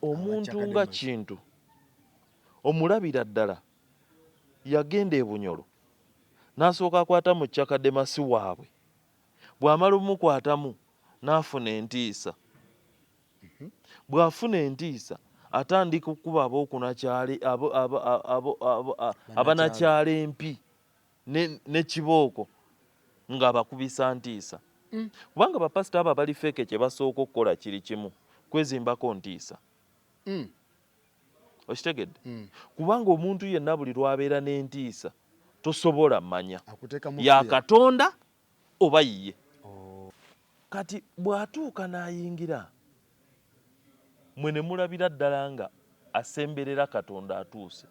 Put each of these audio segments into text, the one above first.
omuntu nga Kintu omulabira ddala yagenda e Bunyoro n'asooka akwata mu Kyakademasi waabwe bw'amala omukwatamu n'afuna entiisa bw'afuna entiisa atandika okukuba ab'okunakyale abanakyala empi ne kibooko ng'abakubisa ntiisa kubanga bapasita abo abali feeke kye basooka okukola kiri kimu kwezimbako ntiisa okitegedde kubanga omuntu yenna buli lwabeera n'entiisa tosobola mmanya ya Katonda oba yiye kati bw'atuuka n'ayingira mwe ne mulabira ddala nga asemberera Katonda atuuse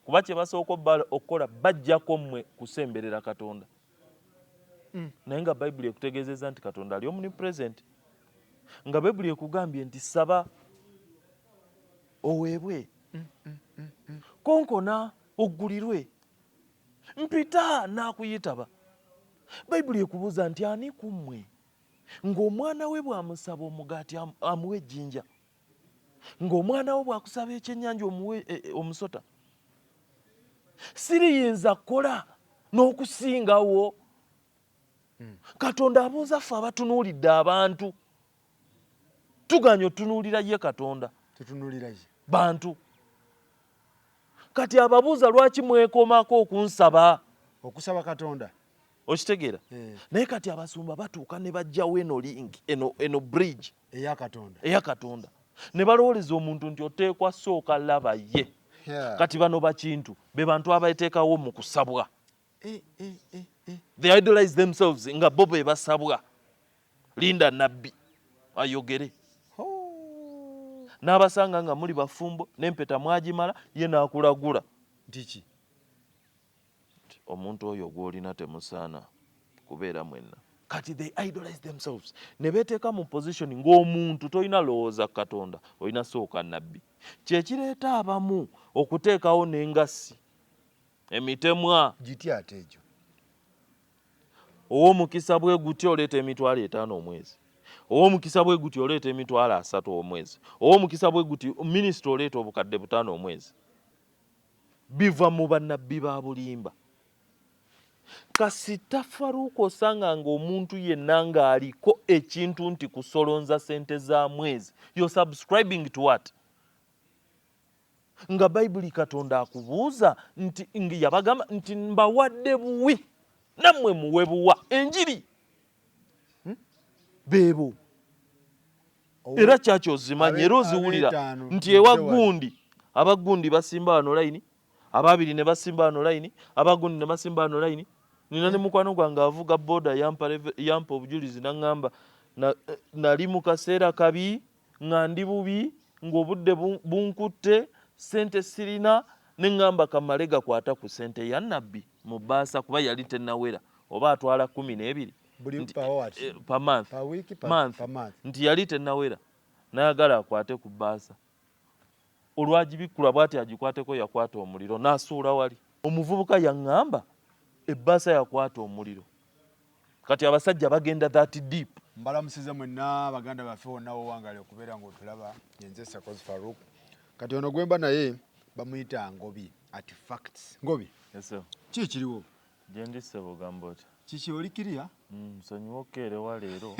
kuba kye basooka okukola bajjako mmwe kusemberera Katonda naye nga Bayibuli ekutegeezezza nti Katonda ali omnipresent nga Bayibuli ekugambye nti saba oweebwe konkona oggulirwe mpita n'akuyitaba Bayibuli ekubuuza nti ani ku mmwe ng'omwana we bw'amusaba omugaati amuwe ejjinja ng'omwana we bw'akusaba ekyennyanja omuwe omusota siriyinza kukola n'okusingawo Katonda abuuza ffe abatunuulidde abantu tuganya otunuulira ye Katonda tutunuulira ye bantu kati ababuuza lwaki mwekomako okunsaba okusaba Katonda okitegeera naye kati abasumba batuuka ne bajjawo eno lingi eno bridge eya Katonda ne balowooleza omuntu nti oteekwa sooka laba ye kati bano bakintu be bantu abateekawo mu kusabwa they idolize themselves nga bo be basabwa linda nabbi ayogere n'abasanga nga muli bafumbo n'empeta mwagimala ye n'akulagula ndiki omuntu oyo gw'olina temusaana kubeera mwenna kati they idolize themselves ne beeteeka mu position ng'omuntu tolina lowooza Katonda olina sooka nabbi kyekireeta abamu okuteekawo n'engassi emitemwa giti ate egyo ow'omukisa bwe guti oleeta emitwalo 5 omwezi ow'omukisa bwe guti oleeta emitwalo 3 omwezi ow'omukisa bwe guti minisita oleeta obukadde 5 omwezi biva mu bannabbi ba bulimba kasita Faruuko osanga ng'omuntu yenna ng'aliko ekintu nti kusolonza sente za mwezi you're subscribing to what nga Bayibuli Katonda akubuuza nti yabagamba nti mbawadde buwi nammwe muwe buwa enjiri beebo era kyaki ozimanya era oziwulira nti ewa gundi abagundi basimba wano layini ababiri ne basimba wano layini abagundi ne basimba wano layini nina ne mukwano gwange avuga boda yampa obujulizi n'angamba nali mu kaseera kabi nga ndi bubi ng'obudde bunkutte sente sirina ne ngamba kamale gakwata ku sente ya nabbi mu bbaasa kuba yali tennawera oba atwala 12 per month nti yali tennawera nayagala akwate ku bbaasa olwagibikkula bw'ati agikwateko yakwata omuliro n'asuula wali omuvubuka yaŋŋamba ebbaasa yakwata omuliro kati abasajja bagenda that deep mbalamusize mwenna baganda baffe wonna wowangaale okubeera ng'otulaba yenze Sakozi Farouk kati ono gwemba naye bamuyita Ngobi artifacts Ngobi ki kiriwo gyendi ssebo gamba oti kiki olikiriya nsonyiwa okkeerewa leero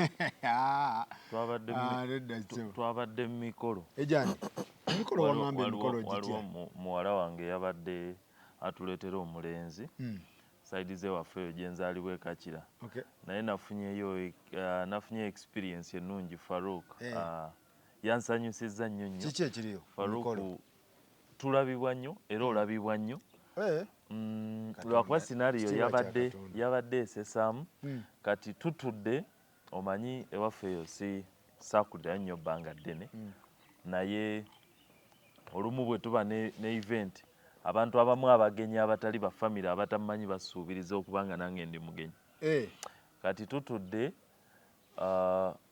twabadde mu mikolo ejani emikolo wamwambe emikolo gitya muwala wange yabadde atuleetera omulenzi saidi ze waffe eyo gyenzaalibwa ekakira naye nafunye experience ennungi Farouk yansanyusizza nnyo nnyo kiki ekiriyo Farouk tulabibwa nnyo era olabibwa nnyo lwakuba scenario yabadde esesaamu kati tutudde omanyi ewaffe eyo saakulira nnyo bbanga ddene naye olumu bwe tuba ne event abantu abamu abagenyi abatali ba family abatamanyi basuubiriza okubanga nange ndi mugenyi kati tutudde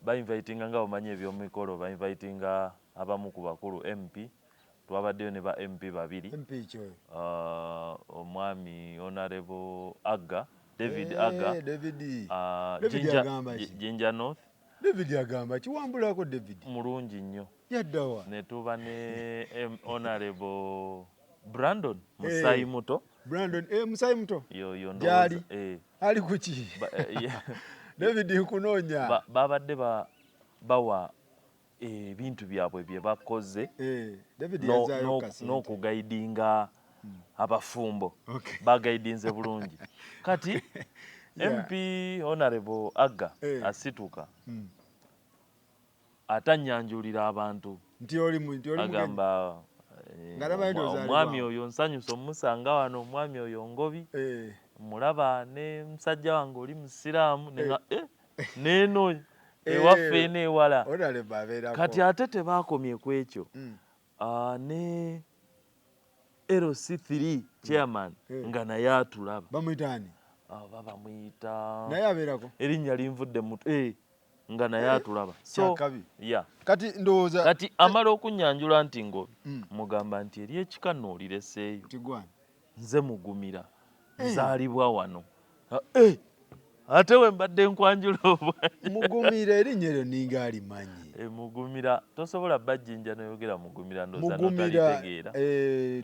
bainvitinga nga omanyi ebyomukolo bainvitinga abamu ku bakulu MP twabaddeyo ne ba MP babiri omwami honorable David Aga Jinja North David agamba kiwambulako David mulungi nnyo yaddawa ne tuba ne honorable Brandon Musayi Muto. Brandon Musayi Muto yo jali ali kuki David nkunoonya babadde bawa ebintu byabwe bye bakoze n'okugaidinga abafumbo bagaidinze bulungi kati MP Honorable Agga asituka atanyanjulira abantu nti oli agamba omwami oyo nsanyusa omusanga wano omwami oyo Ngobi mulaba ne musajja wange oli musiraamu neno ewaffe neewala kati ate tebaakomye ku ekyo ne LC3 chairman nga naye atulaba bamuyitaani bamuyita naye abeerako erinnya linvudde mutu nga naye atulaba so kati ndowooza kati amala okunyanjula nti Ngobi mugamba nti eri ekikano olireseeyo nze mugumira nzaalibwa wano ate we mbadde nkwanjula mugumira erinnya eryo ninga alimanyi mugumira tosobola bajjinja noyogera mugumira ndoza notalitegeera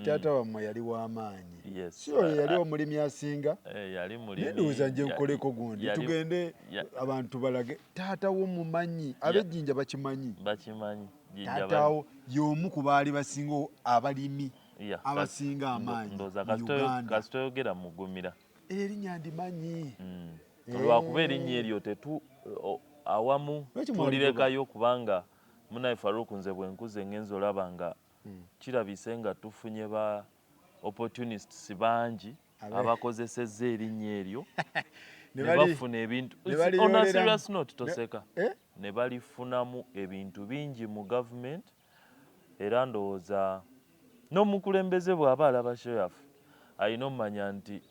taata wammwe yali w'amaanyi si oyo yali omulimi asinga ndowooza nje nkoleko gundi tugende abantu balage taata wo mumanyi ab'ejjinja bakimanyi taatawo y'omu ku baali basinga abalimi abasinga amaanyi kasitoyogera mugumira erinnya ndimanyi olwakuba erinnya eryo awamu tulirekayo kubanga munaye Farouk nze bwenkuze ngenza olaba nga kirabise nga tufunye ba opportunists bangi abakozesezza erinnya eryo ne bafuna ebintu on a serious note toseka ne balifunamu ebintu bingi mu government era ndowooza n'omukulembeze bw'aba alaba show yaffe alina omumanya nti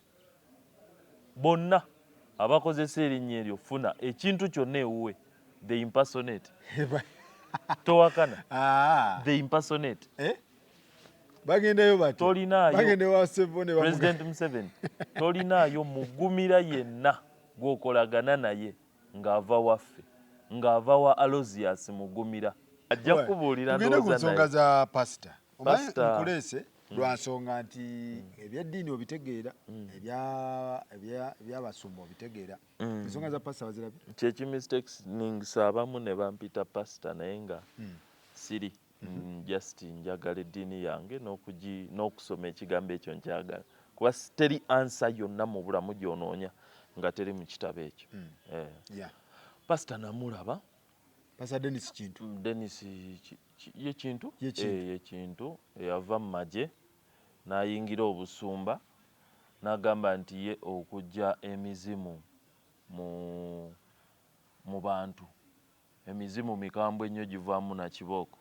bonna abakozesa erinnya eryo funa ekintu kyonna ewuwe the impersonate towakana the impersonate bagendayo bati tolinayo President Museveni tolinayo mugumira yenna gwokolagana naye ng'ava waffe ng'ava wa Aloesius mugumira ajja kubuulira tugende ku nsonga za pasita omanyi nkuleese lwa nsonga nti ebyeddiini obitegeera ebyabasumba obitegeera ensonga za pasita bazirabye kyekimistakes ningisa abamu ne bampita pasita naye nga siri just njagala eddiini yange n'okusoma ekigambo ekyo nkyagala kuba teri ansa yonna mu bulamu gy'onoonya nga teri mu kitabo ekyo pasita namulaba pasita Dennis Kintu yekintu eyava mu magye n'ayingira obusumba n'agamba nti ye okujja emizimu mu bantu emizimu mikambwe ennyo givaamu na kibooko.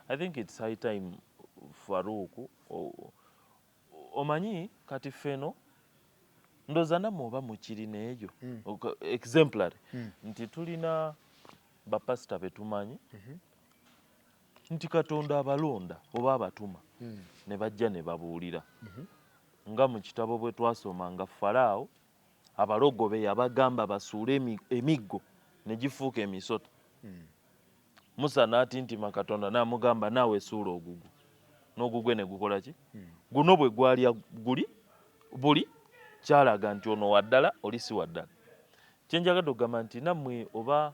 I think it's high time Farouk omanyi kati feno ndoza nammwe oba mukiri n'ekyo exemplary nti tulina bapasita betumanyi nti Katonda abalonda oba abatuma ne bajja ne babuulira nga mu kitabo bwe twasoma nga Falaawo abalogobe yabagamba basuule emiggo ne gifuuka emisota. Musa n'atintima Katonda n'amugamba naawe esuula ogugu n'ogugwe ne gukola ki guno bwe gwalya buli kyalaga nti ono waddala oli si waddala. Kyenjagadde okugamba nti nammwe oba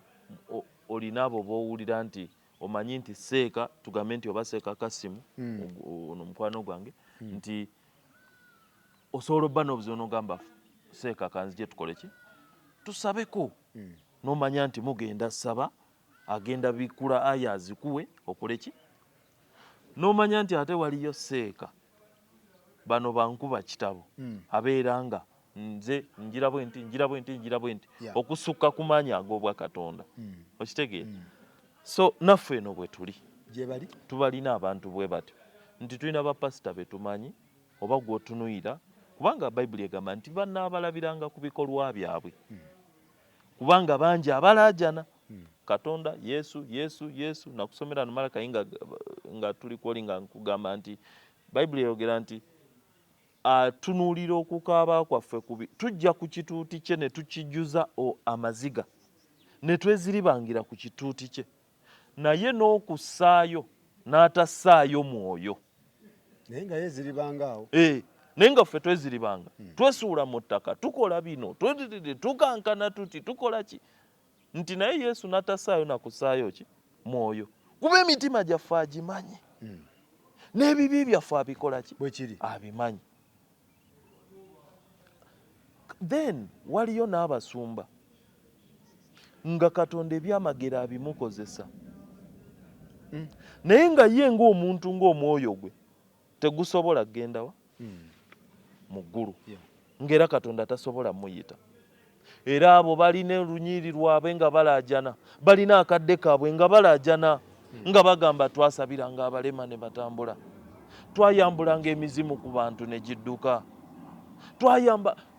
olina abo b'owulira nti omanyi nti Seeka tugambe nti oba Seeka Kasimu ono mukwano gwange nti osobola obba n'obuzibu n'ogamba Seeka kanzije tukole ki tusabeko n'omanya nti mugenda saba agenda bikula aya azikuwe okole ki n'omanya nti ate waliyo Seeka bano bankuba kitabo abeera nga nze njira bwe nti okusukka ku maanyi ag'obwa Katonda okitegeera. So naffe eno bwe tuli tubalina abantu bwe batyo nti tulina bapasita betumanyi oba gw'otunuyira kubanga Bayibuli egamba nti banaabalabiranga ku bikolwa byabwe kubanga bangi abalaajana Katonda Yesu nakusomera no Malaka nga tuli kwoli nga nkugamba nti Bayibuli eyogera nti atunuulira okukaaba kwaffe kubi tujja ku kituuti kye ne tukijuza amaziga ne tweziribangira ku kituuti kye naye n'okussaayo n'atassaayo mwoyo naye nga yeziribanga awo naye nga ffe tweziribanga twesuula mu ttaka tukola bino tukankana tuti tukola ki nti naye Yesu n'atassaayo nakussaayo ki mwoyo kuba emitima gyaffe agimanyi n'ebibi byaffe abikola ki bwekiri abimanyi. Then waliyo n'abasumba nga Katonda ebyamagero abimukozesa naye nga ye ng'omuntu ng'omwoyo gwe tegusobola kgenda wa mu ggulu ng'era Katonda tasobola muyita. Era abo balina olunyiri lwabwe nga balaajana, balina akadde kaabwe nga balaajana nga bagamba twasabiranga abalema ne batambula, twayambulanga emizimu ku bantu ne gidduka,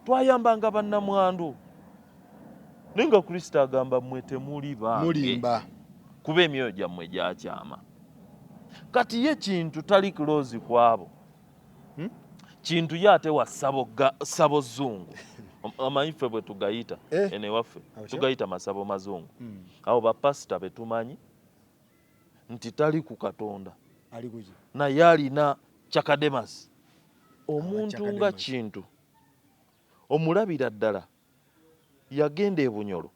twayambanga bannamwandu. Naye nga Kristo agamba mmwe temuli bange mulimba kuba emyoyo gyammwe gyakyama. Kati ye kintu tali close kwabo kintu ye ate wa ssabo zzungu amanyi ffe bwe tugayita ene waffe tugayita masabo mazungu abo bapasita betumanyi nti tali ku Katonda naye alina Chakademasi. Omuntu nga kintu omulabira ddala yagenda e Bunyolo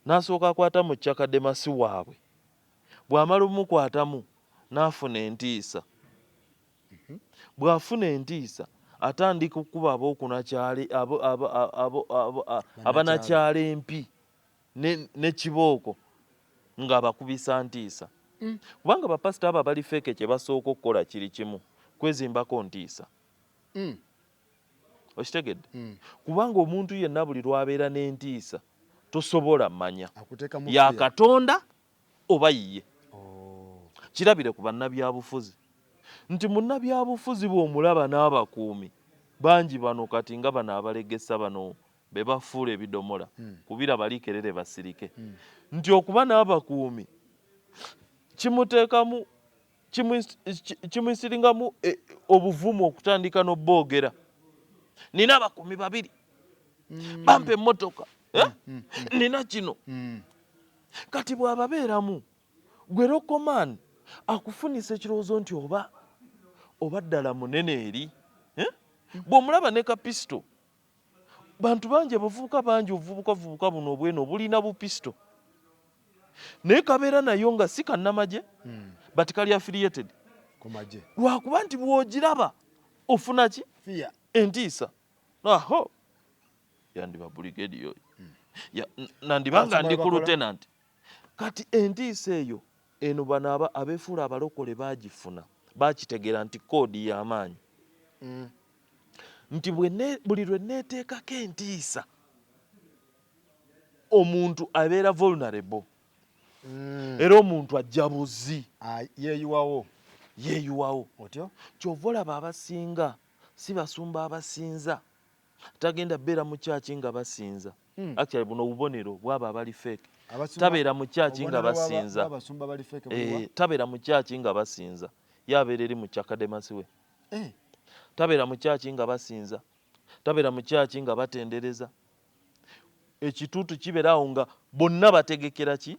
n'asooka akwata mu Chakademasi waabwe, bw'amala omukwatamu n'afuna entiisa. Bw'afuna entiisa atandika okukuba ab'okunakyale abanakyala empi n'ekibooko ng'abakubisa ntiisa. Kubanga bapasita abo abali feeke kye basooka okukola kiri kimu, kwezimbako ntiisa. Okitegedde? Kubanga omuntu yenna buli lw'abeera n'entiisa tosobola mmanya ya Katonda oba yiye. Kirabire ku bannabyabufuzi nti munnabyabufuzi bw'omulaba n'abakuumi bangi bano kati nga bano abalegesa bano be bafuula ebidomola kubira baliikerere basirike nti okuba n'abakuumi kimuteekamu kimuyisiringamu obuvumu okutandika n'obboogera. Nina abakuumi 2 bampa emmotoka nina kino. Kati bw'ababeeramu gwe rokoman akufunisa ekirowoozo nti oba ddala munene eri. Bw'omulaba ne kapisito, bantu bangi abavubuka bangi obuvubuka buno obweno bulina bupisito naye kabeera nayo nga si kannamagye but kali affiliated lwakuba nti bw'ogiraba ofuna ki entiisa. Aho yandiba brigade yoyo nandibanga ndi ku lieutenant. Kati entiisa eyo eno bano abeefuula abalokole bagifuna bakitegeera nti koodi y'amaanyi nti buli lwe neeteekako entiisa omuntu abeera vulnerable era omuntu ajja buzi yeeyuwawo. Kyova olaba abasinga si basumba abasinza tagenda beera mu kyaki nga basinza. Actually buno obubonero bwaba abali fake tabeera mu kyaki nga basinza tabeera mu kyaki nga basinza yabeera eri mu Chakademasi we tabeera mu kyaki nga basinza tabeera mu kyaki nga batendereza. Ekituutu kibeerawo nga bonna bategekera ki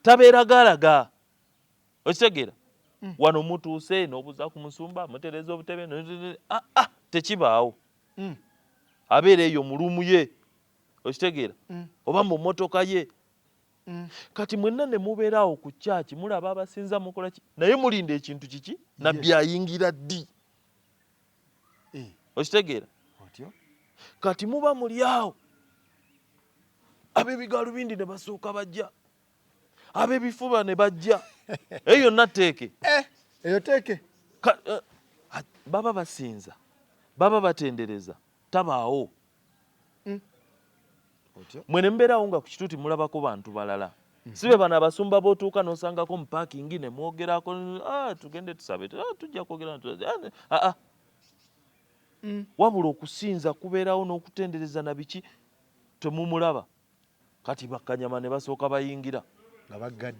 tabeera gaalaga. Okitegeera wano mutuuse n'obuuza ku musumba mutereeza obutebe tekibaawo. Abeera eyo mu luumu ye. Okitegeera oba mu mmotoka ye. Kati mwenna ne mubeeraawo ku kyaki mulaba abasinza mukola ki naye mulinda ekintu kiki nabbi ayingira ddi. Okitegeera kati muba muli awo ab'ebigaalubindi ne basooka bajja ab'ebifuba ne bajja eyo yonna teeke eyo teeke baba basinza baba batendereza tabaawo. Mwe ne mbeerawo nga ku kituuti mulabako bantu balala si be bano abasumba b'otuuka n'osangako mu paakingi ne mwogerako tugende tusabe tujja kwogera wabula okusinza kubeerawo n'okutendereza na biki temumulaba. Kati bakkanyama ne basooka bayingira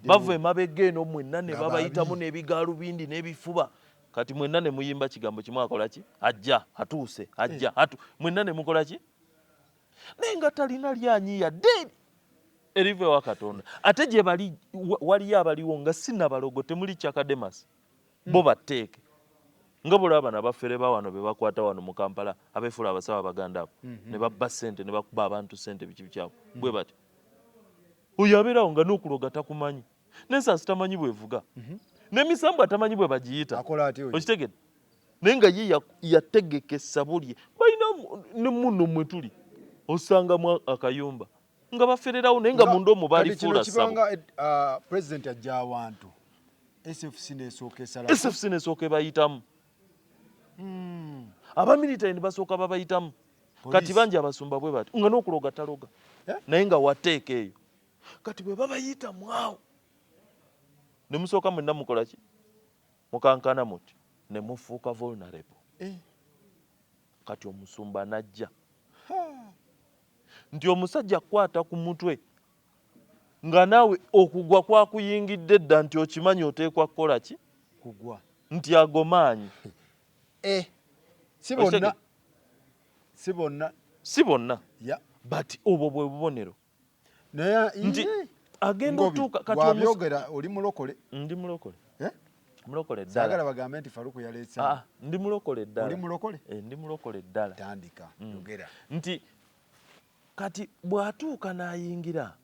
bava emabega eno mwenna ne babayitamu n'ebigaalubindi n'ebifuba. Kati mwenna ne muyimba kigambo kimu akola ki ajja atuuse ajja mwenna ne mukola ki naye nga talina lyanyi yadde erive wa Katonda ate gye bali waliyo abaliwo nga sinnabalogo temuli kyakademasi bo batteeke nga bulaba n'abafere ba wano be bakwata wano mu Kampala abeefula abasawo abaganda abo ne babba ssente ne bakuba abantu ssente biki kyabo bwe bati oyo abeerawo nga n'okuloga takumanyi n'ensansi tamanyi bwevuga n'emisambu atamanyi bwe bagiyita okitegedde naye nga ye yategekesa bulye balina ne munno mwe tuli osangamu akayumba nga bafererawo naye nga munda omu baalifuula ssabo president ajja awantu SFC nesooka bayitamu abamilitary ne basooka babayitamu kati bangi abasumba bwe bati nga n'okuloga taloga naye nga wateeka eyo kati bwe babayitamu awo ne musooka mwenna mukola ki mukankana muti ne mufuuka vulnerable kati omusumba najja nti omusajja kwata ku mutwe nga naawe okugwa kwakuyingidde dda nti okimanyi oteekwa kukola ki kugwa nti agomaanyi si bonna but obwo bwe bubonero nti agenda otuuka kati wabyogera oli mulokole ndi mulokole mulokole ddala sagala bagambe nti Faruku yaleese ndi mulokole ddala oli mulokole ndi mulokole ddala tandika yogera nti kati bw'atuuka n'ayingira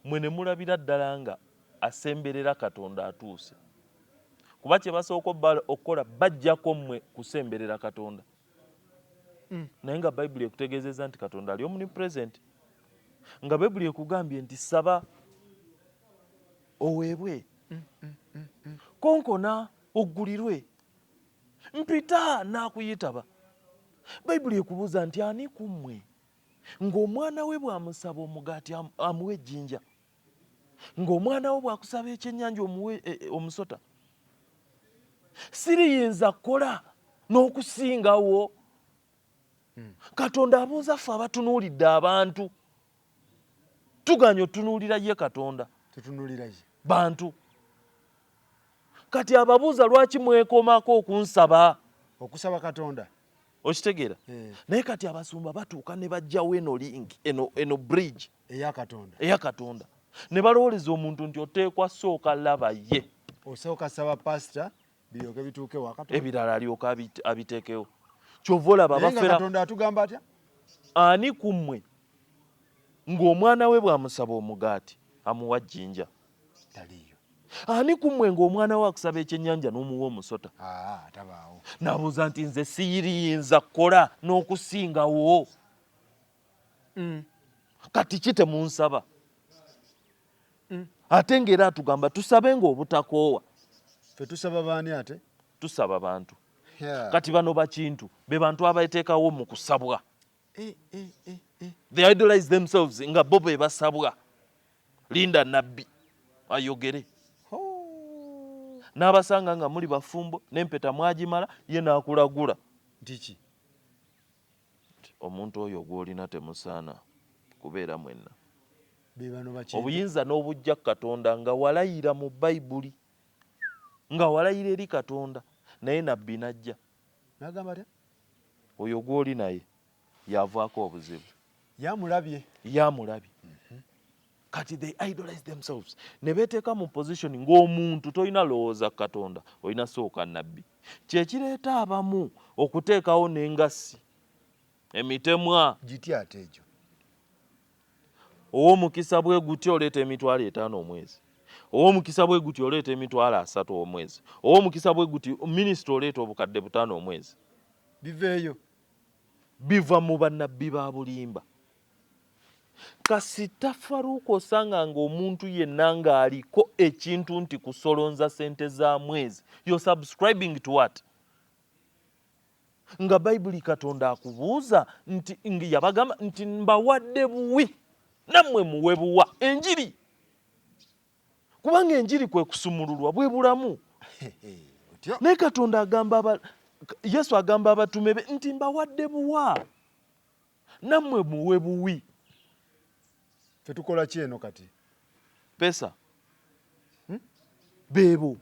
mwe ne mulabira ddala nga asemberera Katonda atuuse kuba kye basooka okukola bajjako mmwe kusemberera Katonda naye nga Bayibuli ekutegeezezza nti Katonda ali omnipresent nga Bayibuli ekugambye nti saba oweebwe konkona oggulirwe mpita n'akuyitaba Bayibuli ekubuuza nti ani ku mmwe ng'omwana we bw'amusaba omugaati amuwe ejjinja ng'omwana we bw'akusaba ekyennyanja omuwe omusota siriyinza kukola n'okusingawo Katonda abuuza ffe abatunuulidde abantu tuganya otunuulira ye Katonda tutunuulira ye bantu kati ababuuza lwaki mwekomako okunsaba okusaba Katonda okitegeera naye kati abasumba batuuka ne bajjawo eno lingi eno bridge eya Katonda ne balowooleza omuntu nti oteekwa sooka laba ye osooka saba pasita biryoke bituuke wa Katonda ebirala alyoka abiteekewo kyova olaba abafera Katonda atugamba atya ani ku mmwe ng'omwana we bw'amusaba omugaati amuwa jjinja taliyo ani ku mmwe ng'omwana we akusaba ekyennyanja n'omuwa omusota tabaawo n'abuuza nti nze siyinza kukola n'okusingawo kati ki temunsaba ate ng'era atugamba tusabe ng'obutakoowa ffe tusaba baani ate tusaba bantu kati bano bakintu be bantu abateekawo mu kusabwa they idolize themselves nga bo be basabwa linda nabbi ayogere n'abasanga nga muli bafumbo n'empeta mwagimala ye n'akulagula ntiki omuntu oyo gw'olina temusaana kubeera mwenna be bano bakintu obuyinza n'obujja Katonda nga walayira mu Bayibuli nga walayira eri Katonda naye nabbi najja n'agamba atya oyo gw'oli naye yavaako obuzibu yamulabye kati they idolize themselves ne beeteeka mu position ng'omuntu tolina lowooza Katonda olina sooka nabbi kyekireeta abamu okuteekawo n'engassi emitemwa giti ate egyo ow'omukisa bwe guti oleeta emitwalo 5 omwezi ow'omukisa bwe guti oleeta emitwalo 3 omwezi ow'omukisa bwe guti minisita oleeta obukadde 5 omwezi biveeyo biva mu bannabbi ba bulimba kasita Faruku osanga ng'omuntu yenna ng'aliko ekintu nti kusolonza sente za mwezi you're subscribing to what nga Bayibuli Katonda akubuuza nti yabagamba nti mbawadde buwi nammwe muwe buwa enjiri kubanga enjiri kwe kusumululwa bwe bulamu naye Katonda agamba Yesu agamba abatume be nti mbawadde buwa nammwe muwe buwi ffe tukola ki eno kati pesa beebo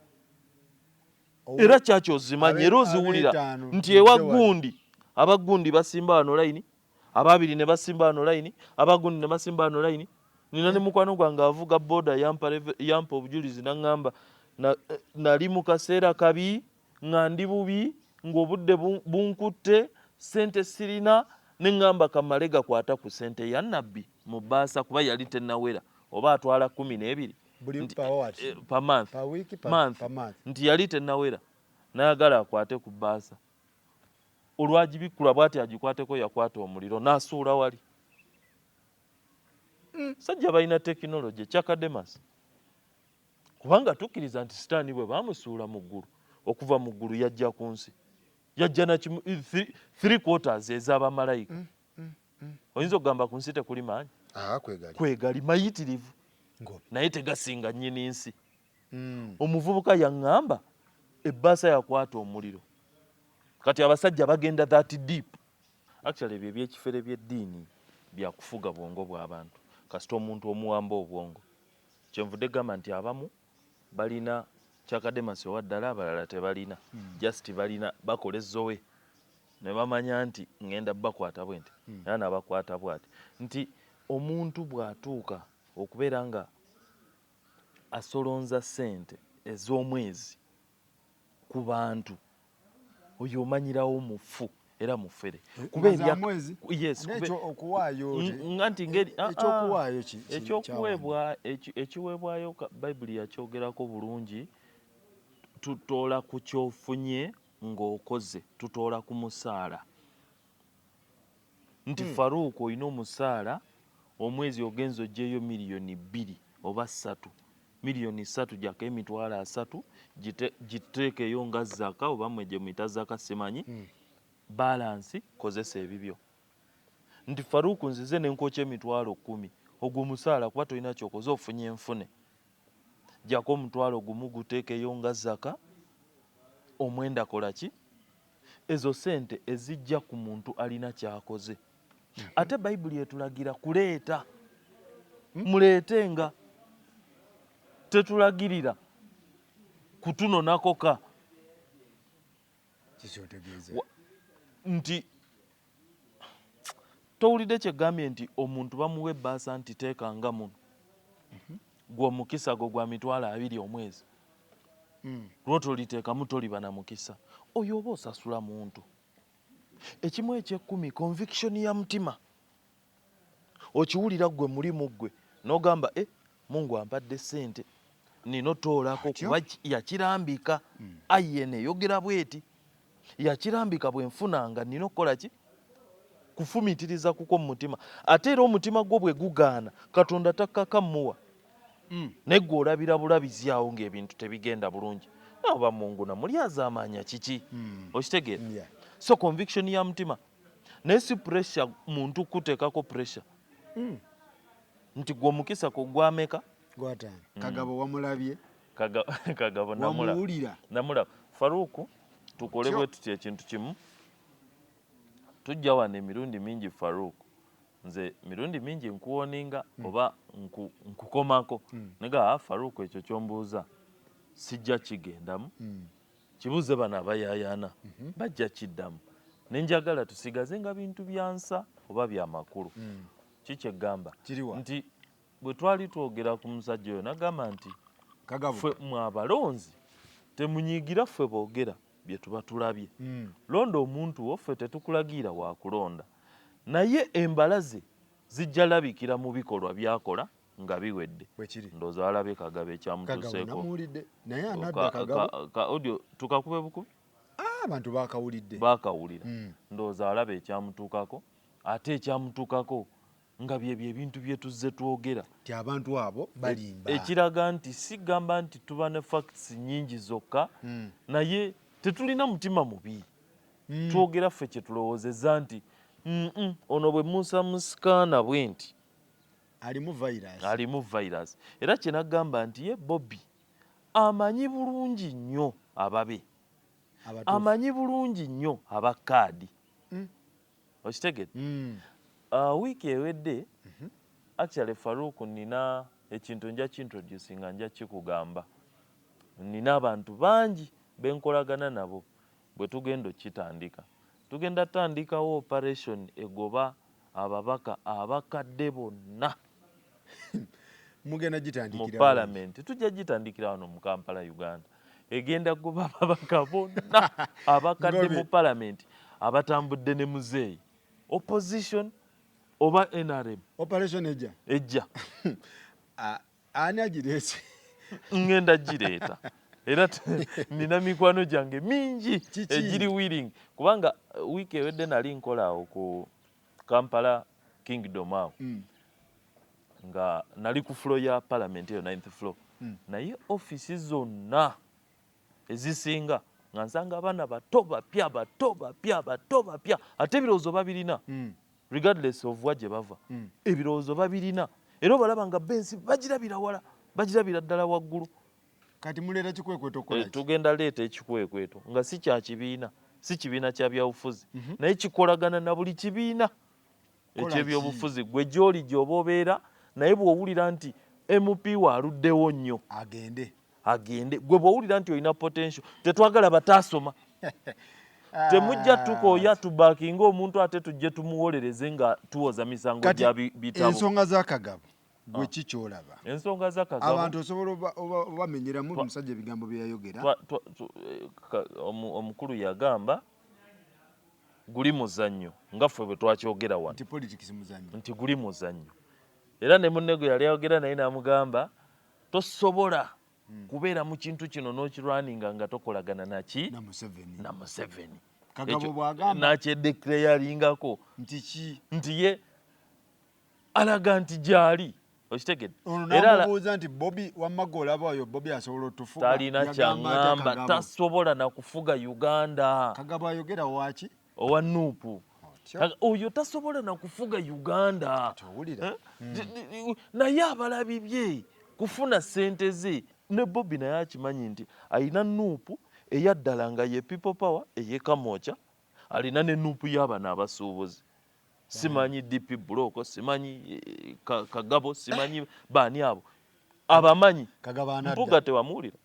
era kyaki ozimanyi era oziwulira nti ewa gundi abagundi basimba wano layini ababiri ne basimba wano layini abagundi ne basimba wano layini nina ne mukwano gwange avuga boda yampa obujulizi n'angamba nali mu kaseera kabi nga ndi bubi ng'obudde bunkutte ssente sirina ne ŋŋamba kamale gakwata ku ssente ya nabbi mu bbaasa kuba yali tennawera oba atwala 12 pa month nti yali tennawera nayagala akwate ku bbaasa olwagibikkula bw'ati agikwateko yakwata omuliro n'asuula wali. Sajja balina tekinologi ekyakademasi kubanga tukkiriza nti sitaani bwe baamusuula mu ggulu okuva mu ggulu yajja ku nsi yajja na 3/4 ez'abamalayika. Oyinza okugamba ku nsi tekuli maanyi? Kwegali mayitirivu naye tegasinga nnyini nsi. Omuvubuka yaŋŋamba ebbaasa yakwata omuliro. Kati abasajja bagenda that deep. Actually ebyo ebyekifere by'eddiini byakufuga bwongo bw'abantu kasita omuntu omuwamba obwongo. Kyenvudde gamba nti abamu balina kyakademasi owa ddala abalala tebalina. Just balina bakolezzowe ne bamanya nti ŋŋenda bakwata bwe nti era nabakwata bw'ati nti omuntu bw'atuuka okubeera nga asolonza ssente ez'omwezi ku bantu oyo omanyirawo mufu era mufere ekiweebwayo Bayibuli yakyogerako bulungi. Tutoola ku kyofunye ng'okoze, tutoola ku musaala. Nti Faruuku olina omusaala omwezi ogenza oggyeyo miliyoni 2 oba 3, miliyoni 3 gyako emitwalo 3 giteekeyo nga zaka oba mwe gye muyita zaka simanyi balansi kozesa ebibyo. Nti Faruuku nzize ne nkokya emitwalo 10 ogwo musaala kuba tolina kyokoze ofunye enfune gyako omutwalo gumu guteekeyo nga zaka omwenda kola ki ezo sente ezijja ku muntu alina kyakoze. Ate Bayibuli etulagira kuleeta muleetenga tetulagirira kutunonakoka nti towulidde kyegambye nti omuntu bamuwa ebbaasa nti teekanga muno gwe omukisa gwo gwa mitwalo 20 omwezi lwotoliteekamu toliba na mukisa oyo oba osasula muntu. Ekimu eky'ekkumi conviction ya mutima okiwulira gwe mulimu gwe n'ogamba Mungu ampadde ssente nino toolako kuba yakirambika. Ayene yogera bweti yakirambika bwe nfunanga nino okukola ki kufumitiriza kuko mu mutima. Ate era omutima gwo bwe gugaana Katonda takkakamuwa naye gwe olabira bulabizi awo ng'ebintu tebigenda bulungi. Oba Mungu namuli azaamaanya kiki okitegeera. So conviction ya mutima naye si pressure muntu kuteekako pressure nti gwe omukisa ko gwameka Kagabo wamulabye Kagabo namulaba. Faruuku tukole bwe tuti ekintu kimu tujja wano emirundi mingi Faruuku nze mirundi mingi nkuwoninga oba nkukomako nega Faruuku ekyo kyombuuza sijja kigendamu kibuuze bano abayayaana bajja kiddamu nenjagala tusigaze nga bintu byansa oba byamakulu. Kikyegamba nti bwe twali twogera ku musajja oyo nagamba nti ffe mwe abalonzi temunyiigira ffe boogera bye tuba tulabye. Londa omuntu wo ffe tetukulagira wakulonda naye embala ze zijja labikira mu bikolwa byakola nga biwedde. Ndowooza walabye Kagabo ekyamutuuseeko audio tukakube bukubi abantu baakawulira. Ndowooza walaba ekyamutuukako ate ekyamutuukako nga byebyo ebintu bye tuzze twogera ti abantu abo balimba. Ekiraga nti sigamba nti tuba ne facts nnyingi zokka naye tetulina mutima mubi. Twogera ffe kye tulowoozezza nti ono bwe Musa musikaana bwe nti alimu virus. Era kye nagamba nti ye Bobby amanyi bulungi nnyo ababe amanyi bulungi nnyo abakaadi okitegedde. Wiiki ewedde actually Faruuku nina ekintu nja kintroduce nga nja kikugamba. Nina abantu bangi benkolagana nabo bwe tugenda okitandika. Tugenda tandikawo operation egoba ababaka abakadde bonna mugenda gitandikira mu parliament tujja gitandikira wano mu Kampala Uganda egenda kuba ababaka bonna abakadde mu parliament abatambudde ne muzeeyi opposition oba NRM operation ejja ani agireese ngenda gireeta era nina mikwano gyange mingi egiri willing kubanga wiiki ewedde nali nkola awo ku Kampala Kingdom awo nga nali ku floor ya parliament eyo 9th floor naye office zonna ezisinga nga nsanga abaana bato bapya ate ebirowoozo babirina regardless of wa gye bava ebirowoozo babirina era obalaba nga bensi bagirabira wala bagirabira ddala waggulu kati muleeta kikwekweto kola tugenda leeta ekikwekweto nga si kya kibiina si kibiina kya byabufuzi naye kikolagana na buli kibiina ekyebyobufuzi gwe gy'oli gy'oba obeera naye bw'owulira nti MP waaluddewo nnyo agende gwe bw'owulira nti olina potential tetwagala bataasoma temujja tukooya tubakinga omuntu ate tujje tumuwolereze nga tuwoza misango gya bitabo ensonga z'akagabo gwe kikyolaba ensonga z'akagabo abantu osobola obamenyeramu omusajja ebigambo bye yayogera omukulu yagamba guli muzannyo nga ffe bwe twakyogera wano nti guli muzannyo era ne munne gwe yali ayogera naye n'amugamba tosobola kubeera mu kintu kino n'okirwaninga nga tokolagana naki na Museveni Kagabo bw'agamba nakyedeclaralingako nti ye alaga nti gyali okitegedde era namubuuza nti Bobi wamagga olaba oyo Bobi asobola otufuga talina kyaŋŋamba tasobola nakufuga Uganda Kagabo ayogera waki owa Nuupu oyo tasobola nakufuga Uganda naye abalabibye kufuna ssente ze ne Bobi naye akimanyi nti alina Nuupu eyaddala nga ye people power eyekamocha alina ne Nuupu y'abana abasuubuzi simanyi DP Buloko simanyi Kagabo simanyi baani abo abamanyi mpuga tewamuwulira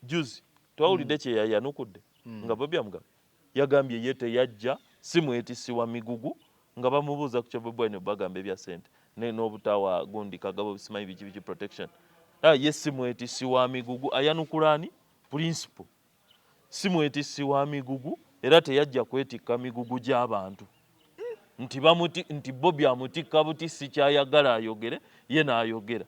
juzi twawulidde kye yayanukudde nga Bobi amugamba yagambye ye teyajja simwetisi wa migugu nga bamubuuza ku kya BWINO bagamba ebya ssente n'obutawa gundi Kagabo simanyi biki protection ye simwetisi wa migugu ayanukulaani principle simwetisi wa migugu era teyajja kwetikka migugu gy'abantu nti Bobi amutikka buti si kyayagala ayogere ye n'ayogera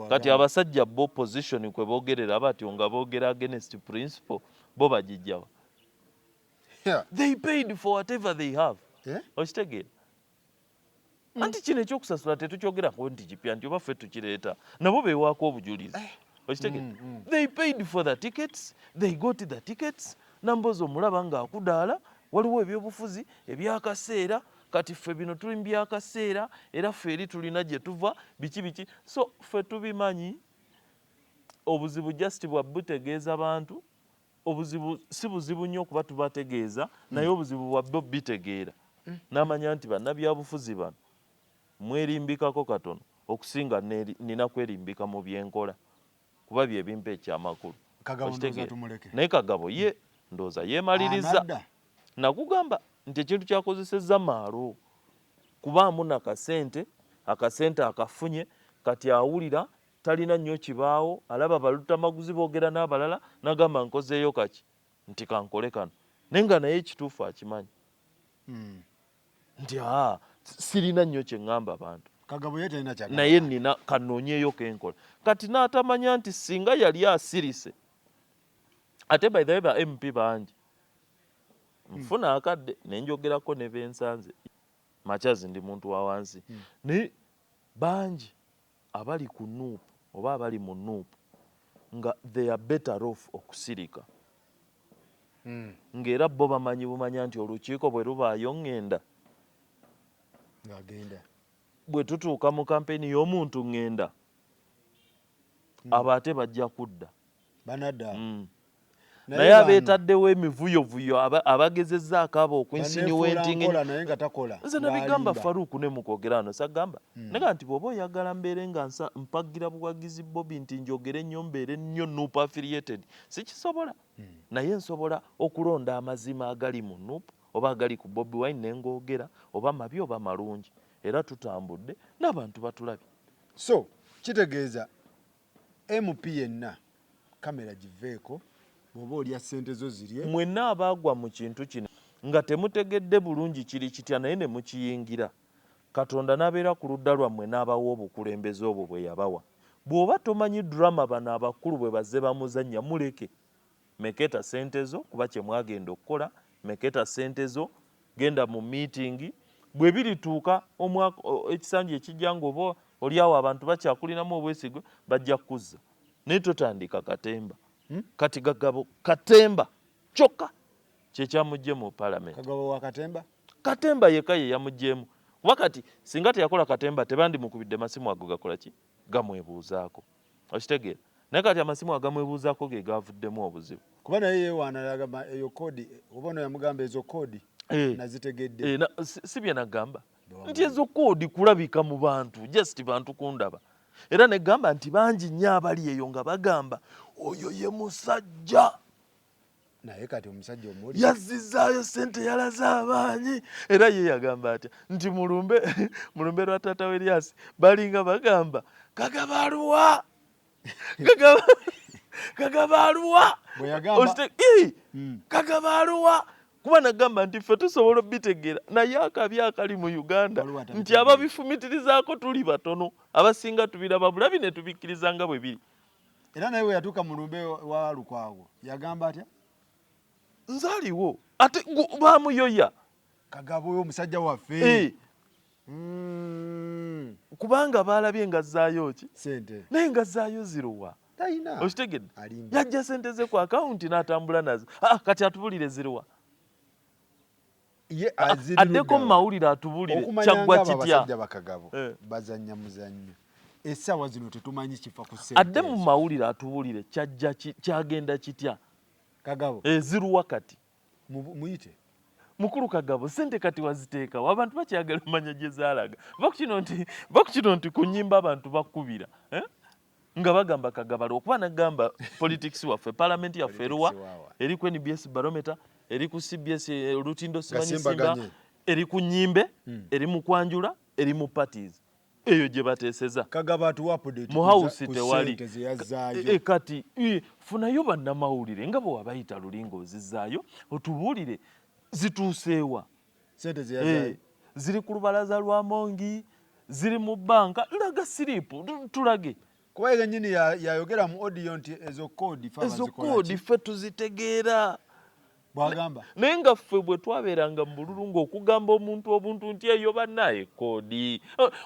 kati abasajja bo position kwe boogerera batyo nga boogera against principle bo bagijjawa they paid for whatever they have okitegeera anti kino ekyokusasula tetukyogerako nti kipya nti oba ffe tukireeta nabo beewaako obujulizi okitegeera they paid for the tickets they got the tickets nambozi omulaba ng'akudaala waliwo ebyobufuzi ebyakaseera kati ffe bino tuli mu byakaseera era ffe eri tulina gye tuva biki so ffe tubimanyi obuzibu just bwa butegeeza bantu obuzibu si buzibu nnyo okuba tubategeeza naye obuzibu bwa bo bitegeera n'amanya nti bannabyabufuzi bano mwerimbikako katono okusinga nina kwerimbika mu byenkola kuba bye bimpa ekyamakulu naye Kagabo ye ndooza yeemaliriza nakugamba nti ekintu kyakozesezza maalo kubaamu nakasente akasente akafunye kati awulira talina nnyo kibaawo alaba balutamaguzi boogera n'abalala nagamba nkozeeyo kaki nti kankole kano naye nga naye ekituufu akimanyi nti sirina nnyo kye ŋŋamba abantu naye nina kanoonyeeyo kenkola kati n'atamanya nti singa yali asirise ate by the way ba MP bangi nfuna akadde nenjogerako ne bensanze machazi ndi muntu wa wansi naye bangi abali ku Nuupu oba abali mu Nuupu nga they are better off okusirika ng'era bo bamanyi bumanya nti olukiiko bwe lubaayo ŋŋenda bwe tutuuka mu kampeni y'omuntu ŋŋenda abo ate bajja kudda naye abeetaddewo emivuyovuyo abagezezzaako abo okwinsinuwentingi nze nabigamba Faruku ne mukwogera wano sagamba naga nti bw'oba oyagala mbeere nga mpagira buwagizi Bobi nti njogere nnyo mbeere nnyo Nuupu affiliated sikisobola naye nsobola okulonda amazima agali mu Nuupu oba agali ku BWINO ne ngoogera oba mabi oba malungi era tutambudde n'abantu batulabye So kitegeeza MP yenna kamera giveeko bw'oba olya ssente zo zirye. Mwenna abaagwa mu kintu kino nga temutegedde bulungi kiri kitya naye ne mukiyingira, Katonda n'abeera ku ludda lwammwe n'abawa obukulembeze obwo bwe yabawa. Bw'oba tomanyi drama bano abakulu bwe bazze bamuzannya, muleke. Meketa ssente zo kuba kye mwagenda okukola, meketa ssente zo, genda mu meeting. Bwe birituuka omwaka ekisanja ekijja ng'oba oli awo abantu bakyakulinamu obwesigwa bajja kuzza. Naye totandika katemba. Kati Kagabo katemba kyokka kye kyamugye mu Parliament. Kagabo wa katemba? Katemba yekka ye yamuggyemu. Wakati singa teyakola katemba tebandi mukubidde masimu ago gakola ki? Gamwebuuzaako. Okitegeera? Naye kati amasimu agamwebuuzaako ge gavuddemu obuzibu. Kuba naye yeewaana agamba eyo koodi, oba ono yamugamba ezo koodi nazitegedde. Si bye nagamba nti ezo koodi kulabika mu bantu, just bantu kundaba. Era negamba nti bangi nnyo abali eyo nga bagamba oyo ye musajja. Naye kati omusajja omuli yazzizaayo ssente yalaze abaanyi. Era ye yagamba atya nti mulumbe lwa taata we Elias balinga bagamba kagabaluwa kagabaluwa kagabaluwa. Kuba nagamba nti ffe tusobola obitegeera naye akabi akali mu Uganda nti ababifumitirizaako tuli batono, abasinga tubiraba bulabi ne tubikkiriza nga bwe biri. Era naye we yatuuka mu lumbe wa Lukwago yagamba atya? Nzaaliwo ate baamuyoya Kagabo oyo omusajja waffe. Kubanga baalabye nga azzaayo ki sente naye nga azzaayo ziruwa. Talina. Okitegedde? Yajja sente ze ku akawunti n'atambula nazo. Kati atubulire ziruwa. Addeko mu mawulire atubulire kyaggwa kitya. Abasajja bakagabo bazannya muzannyo. Essaawa zino tetumanyi kifa ku ssente. Adde mu mawulire atubulire kyagenda kitya. Kagabo ziruwa kati. Muyite. Mukulu Kagabo ssente kati waziteekawo, abantu bakyagala omanya gye zaalaga. Bakukino nti ku nnyimba abantu bakubira. Nga bagamba Kagabalo okuba nagamba politics waffe, parliament yaffe eruwa, eri ku NBS barometer, eri ku CBS olutindo simanyi simba, eri ku nnyimbe, eri mu kwanjula, eri mu parties. Eyo gye bateeseza. Kagaba atuwa update mu house tewali. Kati funayo bannamawulire nga bwe wabayita lulingo ozizaayo otubuulire zituuseewa. Sente ziyazaayo. Ziri ku lubalaza lwa Mongi, ziri mu banka, laga siripu tulage. Kuba yennyini yayogera mu audio nti ezo koodi ffe tuzitegeera. Bwagamba. Naye nga ffe bwe twabeeranga mu bululu ng'okugamba omuntu obuntu nti eyo bannaye koodi.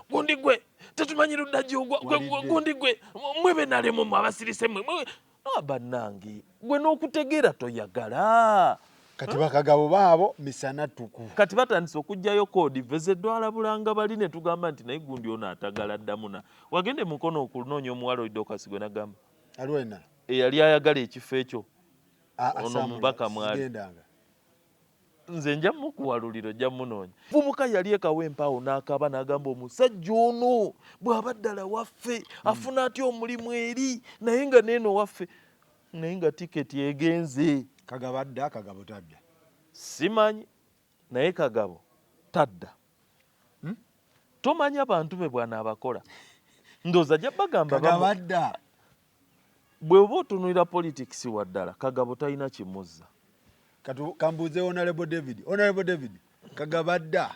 Gundi gwe tetumanyi ludda gy'ogwa, gundi gwe mwebe nalemu mu abasirise mwe. Bannange gwe n'okutegeera toyagala. Kati bakagabo baabo misana tuku. Kati batandise okugjayo koodi veze dwalabulanga bali ne tugamba nti naye gundi ono atagala ddamuna. Wagende mukono okunoonya omuwala oyidde okasigwe nagamba. Alwena. Eyali ayagala ekifo ekyo. Ono mubaka mwali. Nze nja mukuwaluliro ojja munoonya. Vubuka yali ekawa empaawo n'akaba n'agamba omusajja ono bw'abaddala waffe afuna atya omulimu eri naye nga neeno waffe naye nga tiketi egenze. Kagabo adda, Kagabo tadda. Simanyi naye Kagabo tadda. Tomanyi abantu be bwana abakola. Ndooza ajja bagamba Kagabo adda. Bwe oba otunuulira politics waddala Kagabo talina kimuzza. Kambuuze Honorable David. Honorable David, Kagabo adda.